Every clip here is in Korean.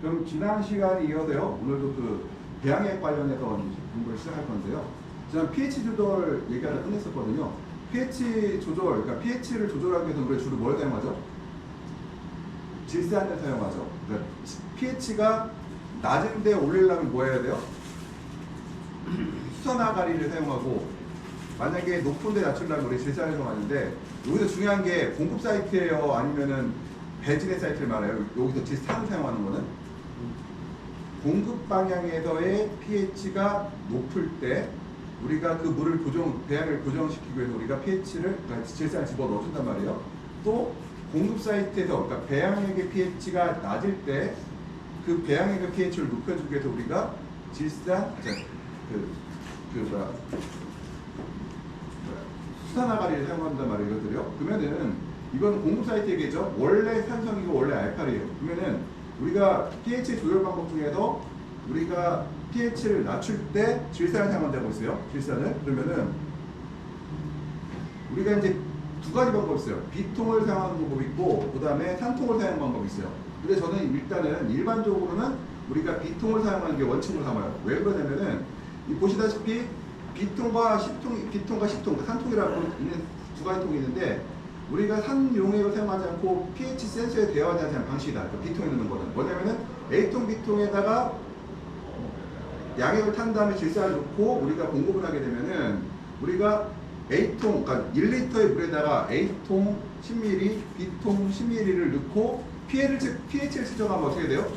그럼 지난 시간에 이어서요. 오늘도 그 배양액 관련해서 공부를 시작할 건데요. 지난 pH 조절 얘기하다 끝냈었거든요. pH 조절, 그러니까 pH를 조절하기 위해서 우리가 주로 뭘 사용하죠? 질산을 사용하죠. 그러니까 pH가 낮은데 올리려면 뭐 해야 돼요? 수산화가리를 사용하고, 만약에 높은데 낮추려면 우리 질산을 사용하는데, 여기서 중요한 게 공급 사이트예요, 아니면은 배진의 사이트를 말해요. 여기서 질산을 사용하는 거는 공급 방향에서의 pH가 높을 때 우리가 그 물을 배양을 고정시키기 위해서 우리가 pH를, 그러니까 질산을 집어 넣어준단 말이에요. 또 공급 사이트에서, 그러니까 배양액의 pH가 낮을 때 그 배양액의 pH를 높여주기 위해서 우리가 질산, 수산화가리를 사용한단 말이에요. 이것들이요. 그러면은 이건 공급 사이트 얘기죠. 원래 산성이고 원래 알칼리예요. 그러면은 우리가 pH 조절 방법 중에서 우리가 pH를 낮출 때 질산을 사용한다고 했어요. 질산을. 그러면은 우리가 이제 두 가지 방법이 있어요. 비통을 사용하는 방법이 있고, 그 다음에 산통을 사용하는 방법이 있어요. 근데 저는 일단은 일반적으로는 우리가 비통을 사용하는 게 원칙으로 삼아요. 왜 그러냐면은 보시다시피 비통과 십통, 산통이라고 있는 두 가지 통이 있는데, 우리가 산용액을 사용하지 않고 pH 센서에 대화하지 않는 방식이다. 그러니까 B통에 넣는 거는 뭐냐면은 A통, B통에다가 양액을 탄 다음에 질산을 넣고 우리가 공급을 하게 되면은 우리가 A통, 그러니까 1리터의 물에다가 A통 10ml, B통 10ml를 넣고 pH를 측정하면 어떻게 돼요?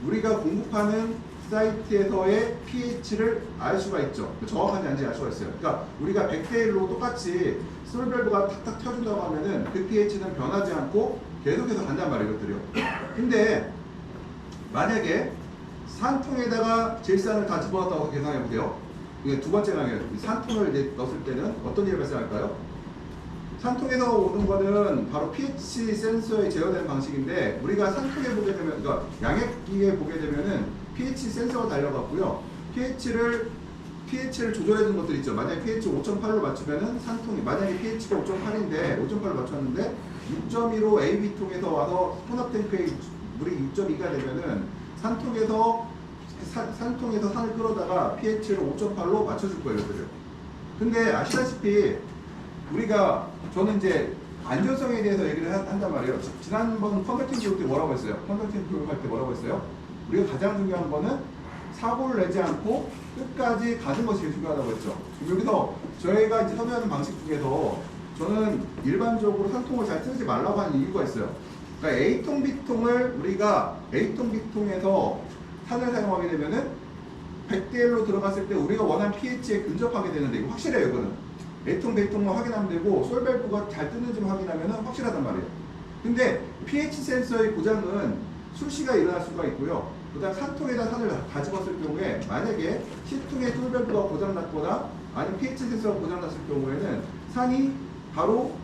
우리가 공급하는 사이트에서의 pH를 알 수가 있죠. 정확한지 아닌지 알 수가 있어요. 그러니까 우리가 100대1로 똑같이 솔밸브가 탁탁 켜준다고 하면은 그 pH는 변하지 않고 계속해서 간단 말이에요, 이것들이요. 근데 만약에 산통에다가 질산을 다 집어넣었다고 계산해 보세요. 이게 두 번째 강의예요. 산통을 이제 넣었을 때는 어떤 일이 발생할까요? 산통에서 오는 거는 바로 pH 센서에 제어되는 방식인데, 우리가 산통에 보게 되면, 그러니까 양액기에 보게 되면은 pH 센서가 달려갔고요. pH를 조절해 준 것들 있죠. 만약에 pH 5.8로 맞추면은 산통이, 만약에 pH가 5.8인데 5.8로 맞췄는데 6.15 AB통에서 와서 혼합탱크에 물이 6.2가 되면은 산통에서 산을 끌어다가 pH를 5.8로 맞춰줄 거예요, 그죠? 근데 아시다시피 저는 이제 안전성에 대해서 얘기를 한단 말이에요. 지난번 컨설팅 교육 때 뭐라고 했어요? 컨설팅 교육할 때 뭐라고 했어요? 우리가 가장 중요한 거는 사고를 내지 않고 끝까지 가는 것이 제일 중요하다고 했죠. 여기서 저희가 이제 섭외하는 방식 중에서 저는 일반적으로 산통을 잘 쓰지 말라고 하는 이유가 있어요. 그러니까 A통, B통을 우리가 A통, B통에서 산을 사용하게 되면은 100대1로 들어갔을 때 우리가 원하는 pH에 근접하게 되는데, 이거 확실해요, 이거는. A통, B통만 확인하면 되고, 솔밸브가 잘 뜨는지만 확인하면 확실하단 말이에요. 근데 pH 센서의 고장은 수시가 일어날 수가 있고요. 그 다음 산통에다 산을 다 집었을 경우에, 만약에 C통의 솔밸브가 고장났거나 아니면 pH 센서가 고장났을 경우에는 산이 바로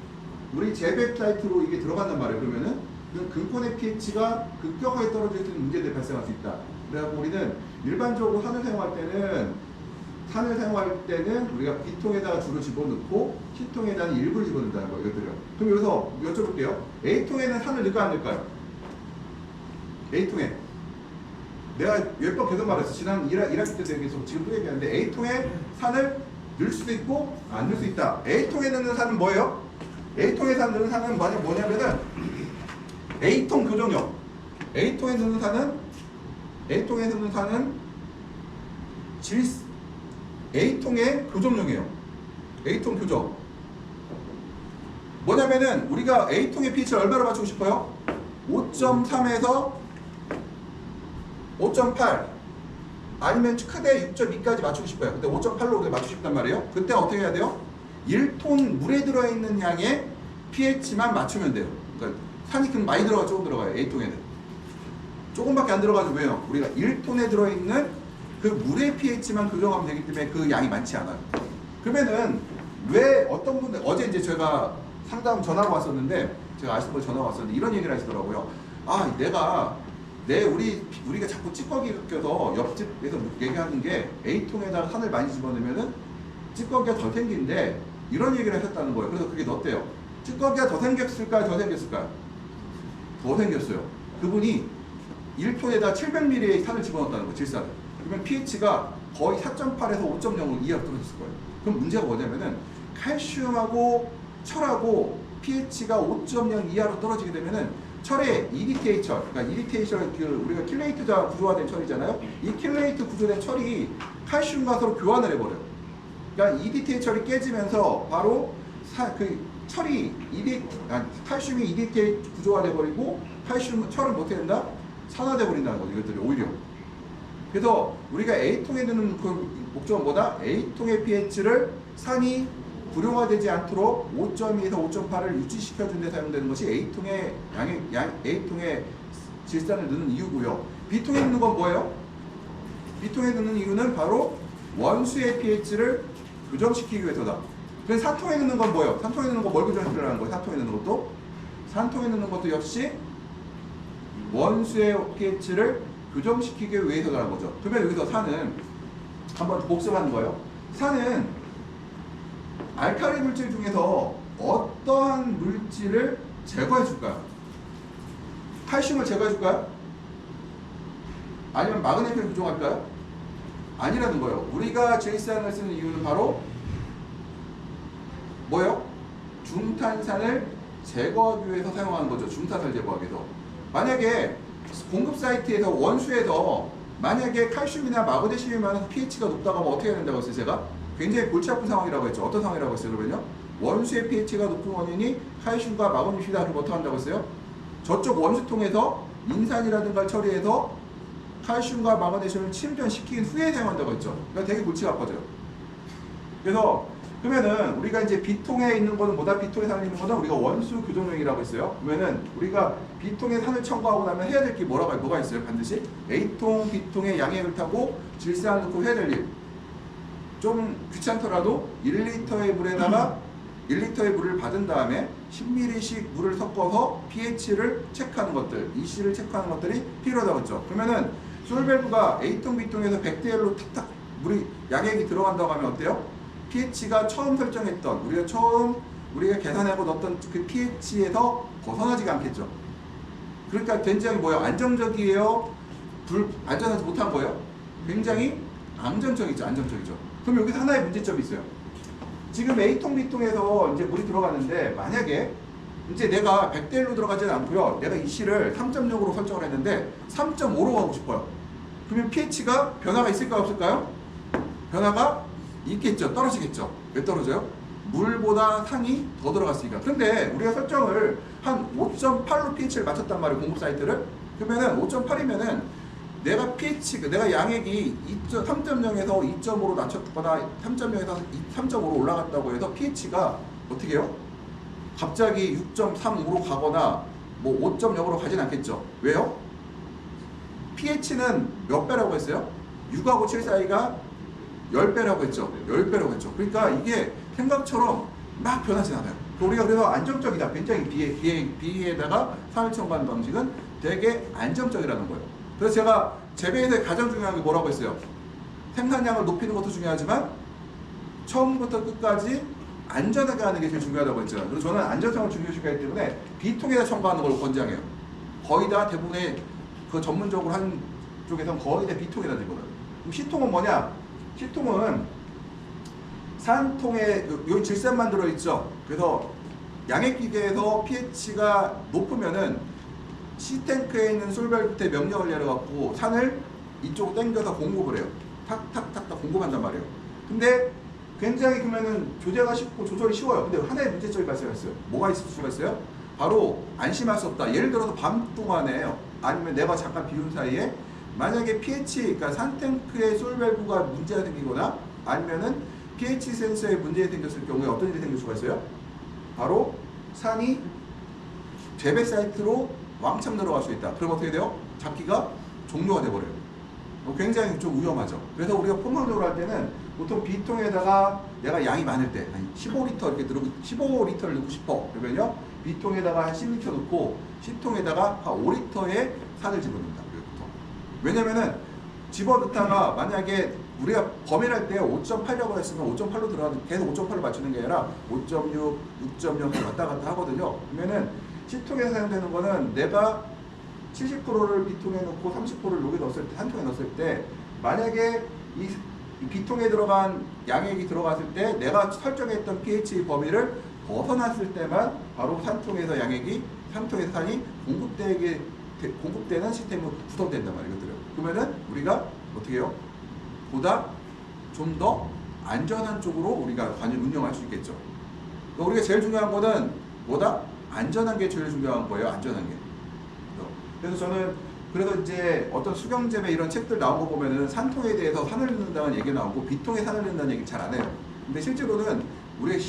우리 재배합 사이트로 이게 들어간단 말이에요. 그러면은 그 근권의 pH가 급격하게 떨어질 수 있는 문제들이 발생할 수 있다. 그래서 우리는 일반적으로 산을 사용할 때는 우리가 B통에다가 주로 집어넣고 C통에다는 일부를 집어넣는다는 거예요. 이것들요. 그럼 여기서 여쭤볼게요. A통에는 산을 넣을까 안 넣을까요? A통에. 내가 몇 번 계속 말했어. 지난 1학기 때도 얘기해서 지금 또 얘기하는데, A통에 산을 넣을 수도 있고 안 넣을 수 있다. A통에 넣는 산은 뭐예요? A통에 넣는 산은 뭐냐면은 A통 교정용. A통에 넣는 산은 A통의 교정용이에요. A통 교정. 뭐냐면은 우리가 A통의 pH를 얼마로 맞추고 싶어요? 5.3에서 5.8 아니면 크대 6.2까지 맞추고 싶어요. 근데 5.8로 우리가 맞추고 싶단 말이에요. 그때 어떻게 해야 돼요? 1톤 물에 들어있는 양의 pH만 맞추면 돼요. 그러니까 산이 그럼 많이 조금 들어가요. A통에는 조금밖에 안 들어가죠. 왜요? 우리가 1톤에 들어있는 그 물의 pH만 교정하면 되기 때문에 그 양이 많지 않아요. 그러면은 왜 어떤 분들, 어제 이제 제가 상담 전화가 왔었는데, 제가 아시는 분 전화가 왔었는데 이런 얘기를 하시더라고요. 우리가 자꾸 찌꺼기 껴서 옆집에서 얘기하는 게 A통에다가 산을 많이 집어넣으면은 찌꺼기가 더 생긴데, 이런 얘기를 하셨다는 거예요. 그래서 그게 어때요? 찌꺼기가 더 생겼을까요? 더 생겼을까요? 더 생겼어요. 그분이 1톤에다 700ml의 산을 집어넣었다는 거예요. 질산을. 그러면 pH가 거의 4.8에서 5.0 이하로 떨어졌을 거예요. 그럼 문제가 뭐냐면은 칼슘하고 철하고 pH가 5.0 이하로 떨어지게 되면은 철의 EDTA 철, 그러니까 EDTA 철, 우리가 킬레이트가 구조화된 철이잖아요. 이 킬레이트 구조된 철이 칼슘과 서로 교환을 해버려요. 그러니까 EDTA 철이 깨지면서 바로 철이 칼슘이 EDTA 구조화돼 버리고 철은 어떻게 된다? 산화돼 버린다는 거죠. 이것들이 오히려. 그래서 우리가 A통에 드는 그 목적은 뭐다? A통의 pH를 산이 불용화되지 않도록 5.2에서 5.8을 유지시켜준 데 사용되는 것이 A통의 A통의 질산을 넣는 이유고요. B통에 넣는 건 뭐예요? B통에 넣는 이유는 바로 원수의 pH를 교정시키기 위해서다. 그래서 산통에 넣는 건 뭐예요? 산통에 넣는 건 뭘 교정시키려는 거예요? 산통에 넣는 것도? 산통에 넣는 것도 역시 원수의 pH를 교정시키기 위해서라는 거죠. 그러면 여기서 산은 한번 복습하는 거예요. 산은 알칼리 물질 중에서 어떠한 물질을 제거해 줄까요? 칼슘을 제거해 줄까요? 아니면 마그네슘을 부족할까요? 아니라는 거예요. 우리가 질산을 쓰는 이유는 바로 뭐예요? 중탄산을 제거하기 위해서 사용하는 거죠. 중탄산을 제거하기 위해서. 만약에 공급 사이트에서 원수에서 만약에 칼슘이나 마그네슘이 많아서 pH가 높다고 하면 어떻게 해야 된다고 했어요? 제가? 굉장히 골치 아픈 상황이라고 했죠. 어떤 상황이라고 했어요? 그러면요. 원수의 pH가 높은 원인이 칼슘과 마그네슘이다. 그럼 어떻게 한다고 했어요? 저쪽 원수통에서 인산이라든가 처리해서 칼슘과 마그네슘을 침전시킨 후에 사용한다고 했죠. 그러니까 되게 골치가 아파져요. 그래서 그러면은 우리가 이제 B통에 있는 거는 뭐다? B통에 산에 있는 거는 우리가 원수 교정용이라고 했어요. 그러면은 우리가 B통에 산을 첨가하고 나면 해야 될 게 뭐가 있어요? 반드시 A통, B통에 양액을 타고 질산을 넣고 해야 될 일. 좀 귀찮더라도 1리터의 물에다가 1리터의 물을 받은 다음에 10ml씩 물을 섞어서 pH를 체크하는 것들, EC를 체크하는 것들이 필요하다고 했죠. 그러면은 솔밸브가 A통, B통에서 100대 1로 탁탁 물이 양액이 들어간다고 하면 어때요? pH가 처음 설정했던 우리가 계산하고 넣었던 그 pH에서 벗어나지가 않겠죠. 그러니까 굉장히 뭐예요? 안정적이에요? 안전하지 못한 거예요? 굉장히 안정적이죠. 그럼 여기서 하나의 문제점이 있어요. 지금 A통, B통에서 이제 물이 들어가는데 만약에 이제 내가 100대 1로 들어가지는 않고요. 내가 EC를 3.0으로 설정을 했는데 3.5로 가고 싶어요. 그러면 pH가 변화가 있을까요? 없을까요? 변화가 있겠죠. 떨어지겠죠. 왜 떨어져요? 물보다 산이 더 들어갔으니까. 근데 우리가 설정을 한 5.8로 pH를 맞췄단 말이에요. 공급 사이트를. 그러면은 5.8이면은 내가 양액이 3.0에서 2.5로 낮췄거나 3.0에서 3.5로 올라갔다고 해서 pH가 어떻게 해요? 갑자기 6.35로 가거나 뭐 5.0으로 가진 않겠죠. 왜요? pH는 몇 배라고 했어요? 6하고 7 사이가 10배라고 했죠. 10배라고 했죠. 그러니까 이게 생각처럼 막 변하진 않아요. 우리가 그래서 안정적이다. 굉장히 B에다가 산을 첨가하는 방식은 되게 안정적이라는 거예요. 그래서 제가 재배에서 가장 중요한 게 뭐라고 했어요? 생산량을 높이는 것도 중요하지만 처음부터 끝까지 안전하게 하는 게 제일 중요하다고 했죠. 그래서 저는 안전성을 중요시하기 때문에 B통에다 첨가하는 걸 권장해요. 거의 다 대부분의 그 전문적으로 하는 쪽에서는 거의 다 B통에다 되거든요. 그럼 C통은 뭐냐? C통은 산통에 여기 질산만 들어있죠. 그래서 양액기계에서 pH가 높으면은 C탱크에 있는 솔밸브한테 명령을 내려갖고 산을 이쪽으로 당겨서 공급을 해요. 탁탁탁탁 공급한단 말이에요. 근데 굉장히 그러면은 조제가 쉽고 조절이 쉬워요. 근데 하나의 문제점이 발생했어요. 뭐가 있을 수가 있어요? 바로 안심할 수 없다. 예를 들어서 밤 동안에요. 아니면 내가 잠깐 비운 사이에 만약에 pH, 그러니까 산탱크의 솔밸브가 문제가 생기거나 아니면은 pH 센서에 문제가 생겼을 경우에 어떤 일이 생길 수가 있어요? 바로 산이 재배 사이트로 왕창 들어갈 수 있다. 그럼 어떻게 돼요? 잡기가 종료가 돼버려요. 굉장히 좀 위험하죠. 그래서 우리가 통상적으로 할 때는 보통 B통에다가 내가 양이 많을 때 15리터 이렇게 들고 15리터를 넣고 싶어. 그러면요 B통에다가 한 10리터 넣고 C통에다가 한 5리터의 산을 집어넣는다. 왜냐면은 집어넣다가 만약에 우리가 범위할 때 5.8이라고 했으면 5.8로 들어가는 계속 5.8로 맞추는 게 아니라 5.6, 6.0 왔다 갔다 하거든요. 그러면은 C통에서 사용되는 거는 내가 70%를 B통에 넣고 30%를 여기 넣었을 때, 한 통에 넣었을 때 만약에 이 B통에 들어간 양액이 들어갔을 때 내가 설정했던 pH 범위를 벗어났을 때만 바로 산통에서 양액이 산통에서 산이 공급되는 시스템이 구성된단 말이에요. 이것들은. 그러면은 우리가 어떻게 해요? 보다 좀 더 안전한 쪽으로 우리가 관을 운영할 수 있겠죠. 우리가 제일 중요한 거는 뭐다? 안전한 게 제일 중요한 거예요. 안전한 게. 그래서 저는 그래서 이제 어떤 수경재배 이런 책들 나온 거 보면은 산통에 대해서 산을 넣는다는 얘기 나오고 B통에 산을 넣는다는 얘기 잘 안 해요. 근데 실제로는 우리의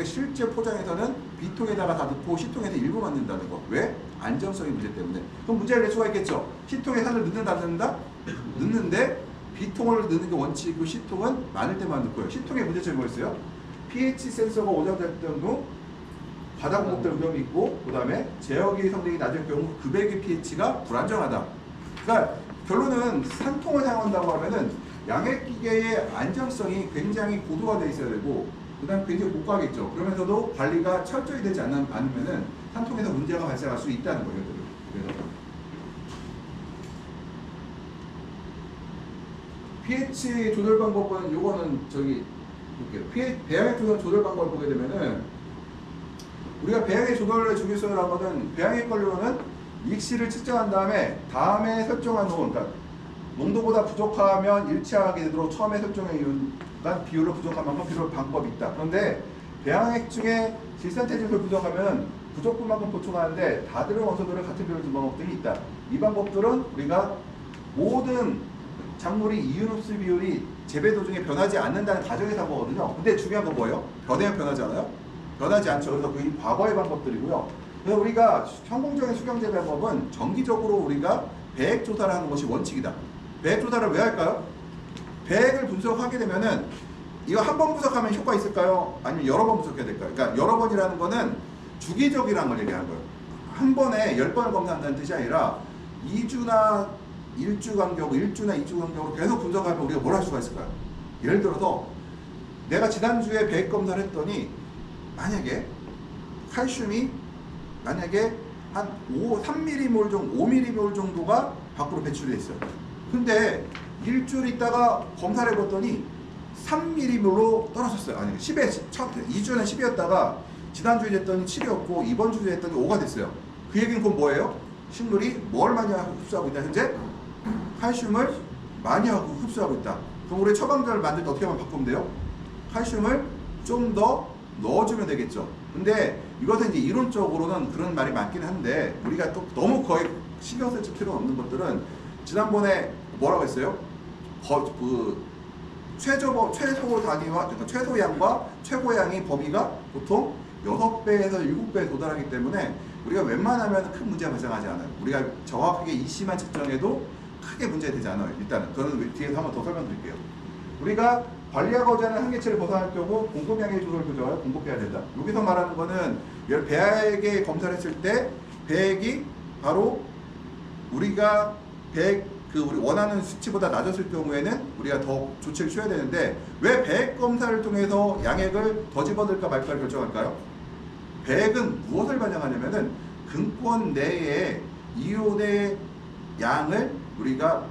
실제 포장에서는 B통에다가 다 넣고 C통에서 일부만 넣는다는 거. 왜? 안정성의 문제 때문에. 그럼 문제를 낼 수가 있겠죠. C통에 산을 넣는다 안 넣는다? 넣는데 B통을 넣는 게 원칙이고 C통은 많을 때만 넣고요. C통의 문제점이 뭐였어요? pH 센서가 오작될 경우 바다 공급될 위험이 있고, 그 다음에 제어기 성능이 낮을 경우 급액의 pH가 불안정하다. 그러니까 결론은 산통을 사용한다고 하면은 양액기계의 안정성이 굉장히 고도화되어 있어야 되고, 그 다음에 굉장히 고가겠죠. 그러면서도 관리가 철저히 되지 않으면은 산통에서 문제가 발생할 수 있다는 거예요. 그래서 pH 조절 방법은 요거는 저기 볼게요. 배양액 조절 방법을 보게 되면은 우리가 배양액 조절의 중요성이라는 것은 배양액 관료는 익시를 측정한 다음에 설정한 농, 그러니까 농도보다 부족하면 일치하게 되도록 처음에 설정해 이유는 비율로 부족한 만큼 비율 방법이 있다. 그런데 배양액 중에 질산체질을 부족하면 부족분 만큼 보충하는데 다들은 원소들을 같은 비율로 두는 방법들이 있다. 이 방법들은 우리가 모든 작물이 이윤 흡수 비율이 재배 도중에 변하지 않는다는 가정에서 한 거거든요. 근데 중요한 건 뭐예요? 변하면 변하지 않아요? 변하지 않죠. 그래서 그게 과거의 방법들이고요. 그래서 우리가 성공적인 수경재 방법은 정기적으로 우리가 배액 조사를 하는 것이 원칙이다. 배액 조사를 왜 할까요? 배액을 분석하게 되면은 이거 한 번 분석하면 효과 있을까요? 아니면 여러 번 분석해야 될까요? 그러니까 여러 번이라는 거는 주기적이라는 걸 얘기하는 거예요. 한 번에 10번을 검사한다는 뜻이 아니라 2주나 1주 간격으로 계속 분석하면 우리가 뭘 할 수가 있을까요? 예를 들어서 내가 지난주에 배액 검사를 했더니 만약에 칼슘이 만약에 한 3mm몰 정도, 5mm몰 정도가 밖으로 배출이 됐어요. 근데 일주일 있다가 검사를 해봤더니 3mm몰로 떨어졌어요. 아니 10에 2주는 10이었다가 지난주에 됐더니 7이었고 이번 주에 됐더니 5가 됐어요. 그 얘기는 그건 뭐예요? 식물이 뭘 많이 흡수하고 있다? 현재 칼슘을 많이 하고 흡수하고 있다. 그럼 우리 처방전을 만들 때 어떻게 하면 바꾸면 돼요? 칼슘을 좀 더 넣어주면 되겠죠. 근데 이것은 이제 이론적으로는 그런 말이 많긴 한데 우리가 또 너무 거의 신경 쓸 필요가 없는 것들은 지난번에 뭐라고 했어요? 최소 단위와 그러니까 최소양과 최고양의 범위가 보통 6배에서 7배에 도달하기 때문에 우리가 웬만하면 큰 문제가 발생하지 않아요. 우리가 정확하게 이시만 측정해도 크게 문제가 되지 않아요. 일단은 그거는 뒤에서 한번 더 설명드릴게요. 우리가 관리하고자 하는 한계치를 벗어날 경우 공급량의 조절 교정을 공급해야 된다. 여기서 말하는 거는 배액에 검사를 했을 때 배액이 바로 우리가 우리 원하는 수치보다 낮았을 경우에는 우리가 더 조치를 취해야 되는데 왜 배액 검사를 통해서 양액을 더 집어넣을까 말까를 결정할까요? 배액은 무엇을 반영하냐면은 근권 내의 이온의 양을 우리가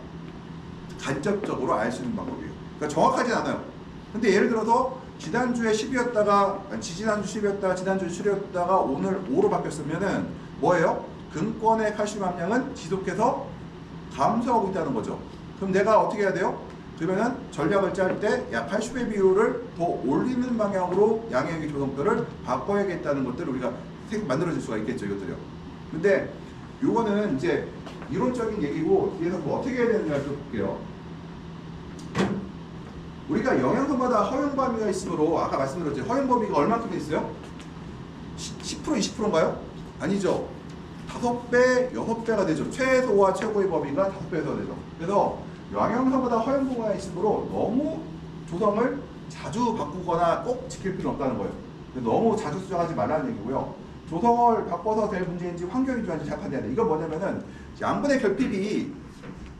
간접적으로 알 수 있는 방법이에요. 그러니까 정확하진 않아요. 근데 예를 들어서 지난주에 10이었다가 지난주 10이었다가 지난주 7이었다가 오늘 5로 바뀌었으면은 뭐예요? 근권의 칼슘 함량은 지속해서 감소하고 있다는 거죠. 그럼 내가 어떻게 해야 돼요? 그러면은 전략을 짤 때 칼슘의 비율을 더 올리는 방향으로 양액의 조성도를 바꿔야겠다는 것들을 우리가 만들어질 수가 있겠죠. 이것들이요. 근데 요거는 이제 이론적인 얘기고 뒤에서 뭐 어떻게 해야 되는지 좀 볼게요. 우리가 영양소마다 허용 범위가 있으므로 아까 말씀드렸죠. 허용 범위가 얼마큼 있어요? 10% 20%인가요? 아니죠. 5배, 6배가 되죠. 최소와 최고의 범위가 5배에서 되죠. 그래서 영양소마다 허용 범위가 있으므로 너무 조성을 자주 바꾸거나 꼭 지킬 필요는 없다는 거예요. 너무 자주 수정하지 말라는 얘기고요. 조성을 바꿔서 될 문제인지 환경이 좋아진지 잘 판단해야 돼. 이건 뭐냐면은 양분의 결핍이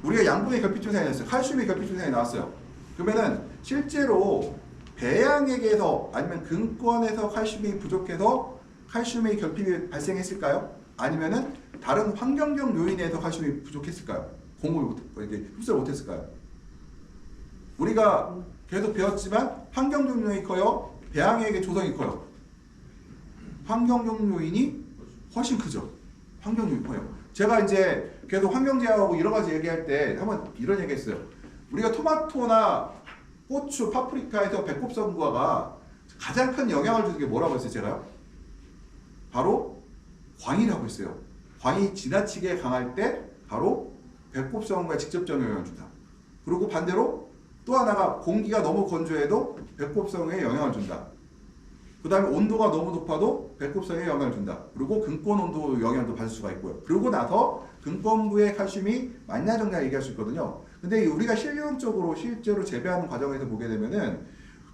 우리가 양분의 결핍 증상이 나왔어요. 칼슘의 결핍 증상이 나왔어요. 그러면은 실제로 배양액에서 아니면 근권에서 칼슘이 부족해서 칼슘의 결핍이 발생했을까요? 아니면은 다른 환경적 요인에서 칼슘이 부족했을까요? 이렇게 흡수를 못했을까요? 우리가 계속 배웠지만 환경적 요인이 커요? 배양액의 조성이 커요? 환경적 요인이 훨씬 크죠. 환경 요인이 커요. 제가 이제 계속 환경제하고 여러 가지 얘기할 때 한번 이런 얘기 했어요. 우리가 토마토나 고추, 파프리카에서 배꼽성과가 가장 큰 영향을 주는 게 뭐라고 했어요, 제가요? 바로 광이라고 했어요. 광이 지나치게 강할 때 바로 배꼽성과에 직접적인 영향을 준다. 그리고 반대로 또 하나가 공기가 너무 건조해도 배꼽성에 영향을 준다. 그 다음에 온도가 너무 높아도 배꼽성에 영향을 준다. 그리고 근권 온도 영향도 받을 수가 있고요. 그러고 나서 근권부의 칼슘이 맞냐 적냐 얘기할 수 있거든요. 근데 우리가 실용적으로 실제로 재배하는 과정에서 보게 되면은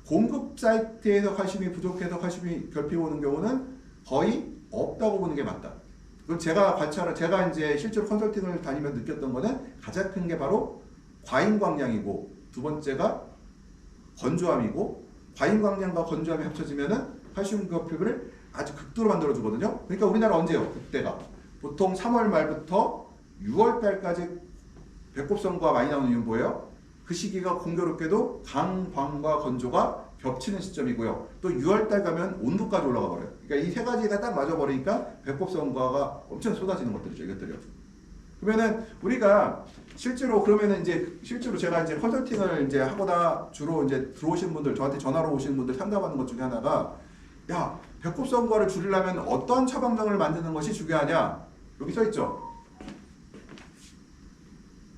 공급 사이트에서 칼슘이 부족해서 칼슘이 결핍 오는 경우는 거의 없다고 보는 게 맞다. 그럼 제가 이제 실제로 컨설팅을 다니면서 느꼈던 거는 가장 큰 게 바로 과잉 광량이고 두 번째가 건조함이고 과잉 광량과 건조함이 합쳐지면은 칼슘 결핍을 아주 극도로 만들어 주거든요. 그러니까 우리나라 언제요? 그때가 보통 3월 말부터 6월 달까지 배꼽성과 많이 나오는 이유는 뭐예요? 그 시기가 공교롭게도 강광과 건조가 겹치는 시점이고요. 또 6월달 가면 온도까지 올라가 버려요. 그러니까 이 세 가지가 딱 맞아 버리니까 배꼽성과가 엄청 쏟아지는 것들이죠. 이것들이요. 그러면은 우리가 실제로 제가 이제 컨설팅을 이제 하거나 주로 이제 들어오신 분들, 저한테 전화로 오시는 분들 상담하는 것 중에 하나가 야, 배꼽성과를 줄이려면 어떤 처방전을 만드는 것이 중요하냐? 여기 써 있죠.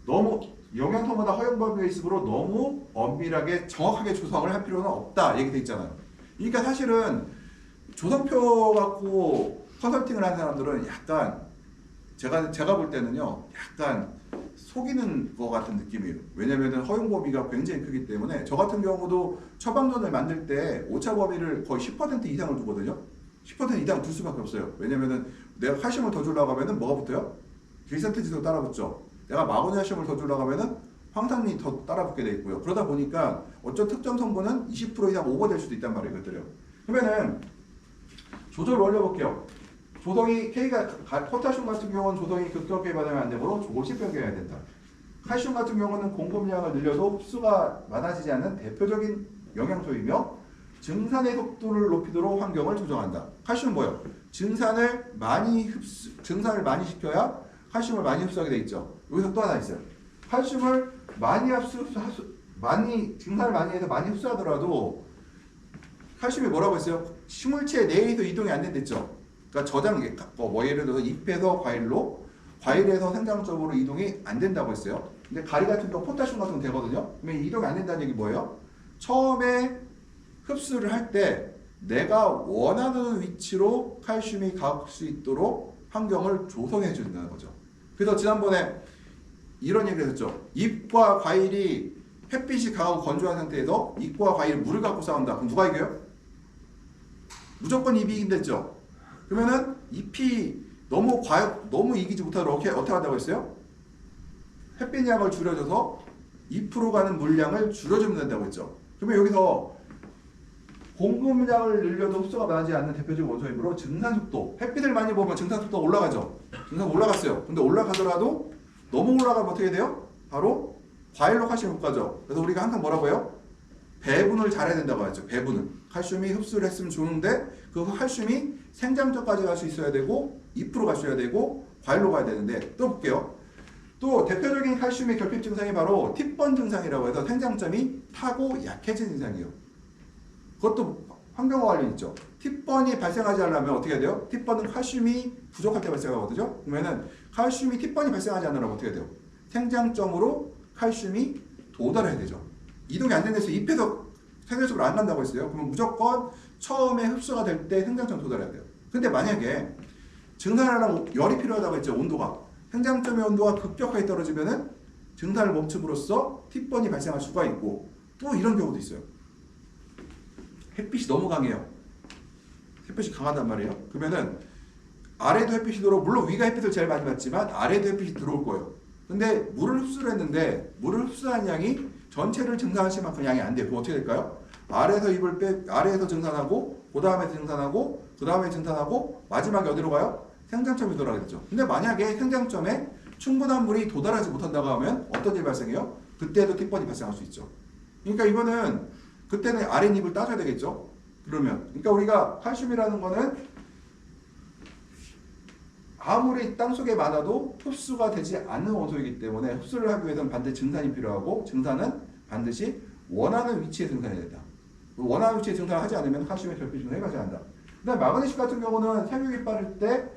너무 영양소마다 허용법 베이스로 너무 엄밀하게 정확하게 조성을 할 필요는 없다 얘기 돼 있잖아요. 그러니까 사실은 조성표 갖고 컨설팅을 하는 사람들은 약간 제가 볼 때는요 약간 속이는 것 같은 느낌이에요. 왜냐면은 허용 범위가 굉장히 크기 때문에 저 같은 경우도 처방전을 만들 때 오차 범위를 거의 10% 이상을 두거든요. 10% 이상 둘 수밖에 없어요. 왜냐면은 내가 칼슘을 더 주려고 하면은 뭐가 붙어요? 길산트 지수가 따라붙죠. 내가 마그네슘을 더 주려고 하면은 황산이 더 따라붙게 돼 있고요. 그러다 보니까 어떤 특정 성분은 20% 이상 오버될 수도 있단 말이에요. 이것들요. 그러면은 조절을 올려볼게요. 조성이 포타슘 같은 경우는 조성이 급격하게 받으면 안 되므로 조금씩 변경해야 된다. 칼슘 같은 경우는 공급량을 늘려도 흡수가 많아지지 않는 대표적인 영양소이며 증산의 속도를 높이도록 환경을 조정한다. 칼슘은 뭐예요? 증산을 많이 시켜야 칼슘을 많이 흡수하게 돼 있죠. 여기서 또 하나 있어요. 칼슘을 증산을 많이 해서 많이 흡수하더라도 칼슘이 뭐라고 했어요? 식물체 내에서 이동이 안 된댔죠. 그러니까 예를 들어서 잎에서 과일에서 생장점으로 이동이 안 된다고 했어요. 근데 가리 같은 경우 포타슘 같은 건 되거든요. 그러면 이동이 안 된다는 얘기 뭐예요? 처음에 흡수를 할 때 내가 원하는 위치로 칼슘이 갈 수 있도록 환경을 조성해 준다는 거죠. 그래서 지난번에 이런 얘기를 했죠. 잎과 과일이 햇빛이 강하고 건조한 상태에서 잎과 과일이 물을 갖고 싸운다. 그럼 누가 이겨요? 무조건 잎이 이긴댔죠. 그러면은 잎이 너무 이기지 못하도록 어떻게 한다고 했어요? 햇빛량을 줄여줘서 잎으로 가는 물량을 줄여주면 된다고 했죠. 그러면 여기서 공급량을 늘려도 흡수가 많아지지 않는 대표적인 원소이므로 증산속도, 햇빛을 많이 보면 증산속도가 올라가죠. 증산 올라갔어요. 근데 올라가더라도 너무 올라가면 어떻게 돼요? 바로 과일로 칼슘이 못 가죠. 그래서 우리가 항상 뭐라고 해요? 배분을 잘해야 된다고 하죠. 배분을. 칼슘이 흡수를 했으면 좋은데 그 칼슘이 생장점까지 갈 수 있어야 되고 잎으로 가셔야 되고 과일로 가야 되는데 또 볼게요. 또 대표적인 칼슘의 결핍 증상이 바로 팁번 증상이라고 해서 생장점이 타고 약해진 증상이에요. 그것도 환경과 관련 있죠. 팁번이 발생하지 않으려면 어떻게 해야 돼요? 팁번은 칼슘이 부족할 때 발생하거든요. 그러면은 칼슘이 팁번이 발생하지 않으려면 어떻게 해야 돼요? 생장점으로 칼슘이 도달해야 되죠. 이동이 안 되는 데서 잎에서 생장점으로 안 간다고 했어요. 그러면 무조건 처음에 흡수가 될 때 생장점 도달해야 돼요. 근데 만약에 증산하려면 열이 필요하다고 했죠. 온도가. 생장점의 온도가 급격하게 떨어지면은 증산을 멈춤으로써 팁번이 발생할 수가 있고 또 이런 경우도 있어요. 햇빛이 너무 강해요. 햇빛이 강하단 말이에요. 그러면은 아래도 햇빛이 들어오고 물론 위가 햇빛을 제일 많이 받지만 아래도 햇빛이 들어올 거예요. 근데 물을 흡수를 했는데 물을 흡수한 양이 전체를 증산하실 만큼 양이 안 돼요. 그럼 어떻게 될까요? 아래에서 증산하고 그 다음에 증산하고 그 다음에 증산하고 마지막에 어디로 가요? 생장점이 도달하게 되죠. 근데 만약에 생장점에 충분한 물이 도달하지 못한다고 하면 어떤 일이 발생해요? 그때도 틱번이 발생할 수 있죠. 그러니까 이거는 그때는 아랫입을 따져야 되겠죠. 그러면 그러니까 우리가 칼슘이라는 거는 아무리 땅속에 많아도 흡수가 되지 않는 원소이기 때문에 흡수를 하기 위해서는 반드시 증산이 필요하고 증산은 반드시 원하는 위치에 증산해야 된다. 원하는 위치에 증산을 하지 않으면 칼슘의 결핍 증상이 발생한다. 그다음 마그네슘 같은 경우는 색육이 빠를 때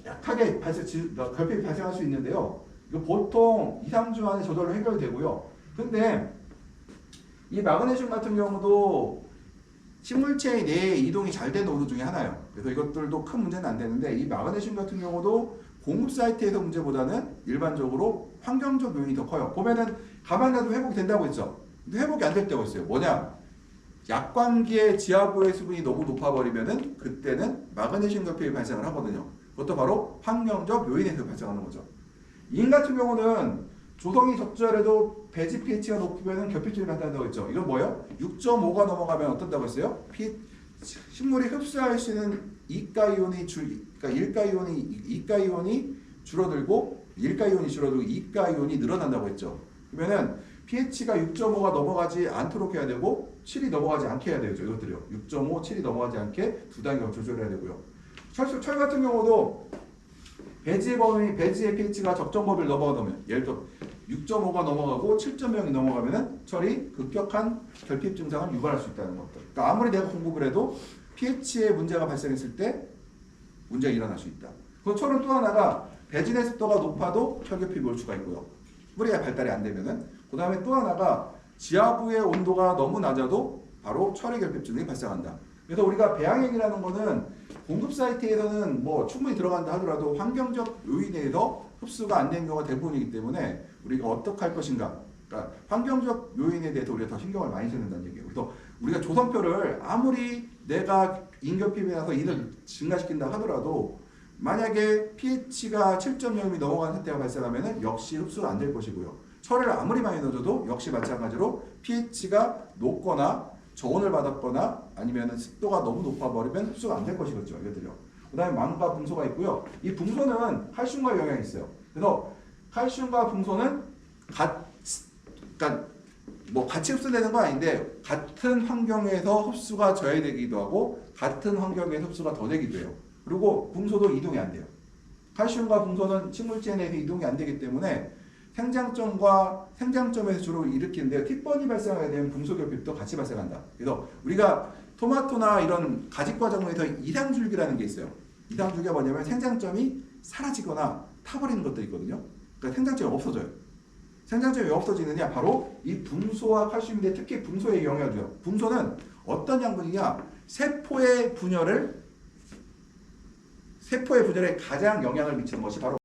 약하게 결핍이 발생할 수 있는데요. 이거 보통 2, 3주 안에 저절로 해결되고요. 근데 이 마그네슘 같은 경우도 식물체 내에 이동이 잘 되는 원소 중에 하나예요. 그래서 이것들도 큰 문제는 안 되는데 이 마그네슘 같은 경우도 공급 사이트에서 문제보다는 일반적으로 환경적 요인이 더 커요. 보면은 가만히 놔도 회복이 된다고 했죠. 근데 회복이 안 될 때가 있어요. 뭐냐? 약관기의 지하부의 수분이 너무 높아버리면은 그때는 마그네슘 결핍이 발생을 하거든요. 그것도 바로 환경적 요인에서 발생하는 거죠. 인 같은 경우는 조성이 적절해도 배지 pH가 높으면 결핍증이 나타난다고 했죠. 이건 뭐예요? 6.5가 넘어가면 어떤다고 했어요? 식물이 흡수할 수 있는 이가이온이 이가이온이 줄어들고 일가이온이 줄어들고 이가이온이 늘어난다고 했죠. 그러면은 pH가 6.5가 넘어가지 않도록 해야 되고 7이 넘어가지 않게 해야 되죠. 이것들이요. 6.5, 7이 넘어가지 않게 두 단계로 조절해야 되고요. 철 같은 경우도 배지의 pH가 적정 범위를 넘어가면 예를 들어 6.5가 넘어가고 7.0이 넘어가면은 철이 급격한 결핍 증상을 유발할 수 있다는 것들. 그러니까 아무리 내가 공급을 해도 pH에 문제가 발생했을 때 문제가 일어날 수 있다. 그리고 철은 또 하나가 배진의 습도가 높아도 철결핍이 올 수가 있고요. 뿌리가 발달이 안 되면은 그 다음에 또 하나가 지하부의 온도가 너무 낮아도 바로 철의 결핍 증상이 발생한다. 그래서 우리가 배양액이라는 거는 공급 사이트에서는 뭐 충분히 들어간다 하더라도 환경적 요인에 의해서 흡수가 안 되는 경우가 대부분이기 때문에 우리가 어떻게 할 것인가. 그러니까 환경적 요인에 대해서 우리가 더 신경을 많이 써야 된다는 얘기예요. 그래서 우리가 조성표를 아무리 내가 인결핍이 나서 인을 증가시킨다 하더라도 만약에 pH가 7.0이 넘어가는 상태가 발생하면 역시 흡수가 안 될 것이고요. 철을 아무리 많이 넣어줘도 역시 마찬가지로 pH가 높거나 저온을 받았거나 아니면 습도가 너무 높아버리면 흡수가 안 될 것이겠죠. 이것들이요. 그 다음에 망과 붕소가 있고요. 이 붕소는 칼슘과 영향이 있어요. 그래서 칼슘과 붕소는 그러니까 뭐 같이 흡수되는 건 아닌데 같은 환경에서 흡수가 저해되기도 하고 같은 환경에서 흡수가 더 되기도 해요. 그리고 붕소도 이동이 안 돼요. 칼슘과 붕소는 식물체 내에서 이동이 안 되기 때문에 생장점에서 주로 일으키는데요. 틱번이 발생하게 되면 붕소결핍도 같이 발생한다. 그래서 우리가 토마토나 이런 가지과 작물에서 이상줄기라는 게 있어요. 이상줄기가 뭐냐면 생장점이 사라지거나 타버리는 것들이 있거든요. 그러니까 생장점이 없어져요. 생장점이 왜 없어지느냐? 바로 이 붕소와 칼슘인데 특히 붕소에 영향을 줘요. 붕소는 어떤 양분이냐? 세포의 분열에 가장 영향을 미치는 것이 바로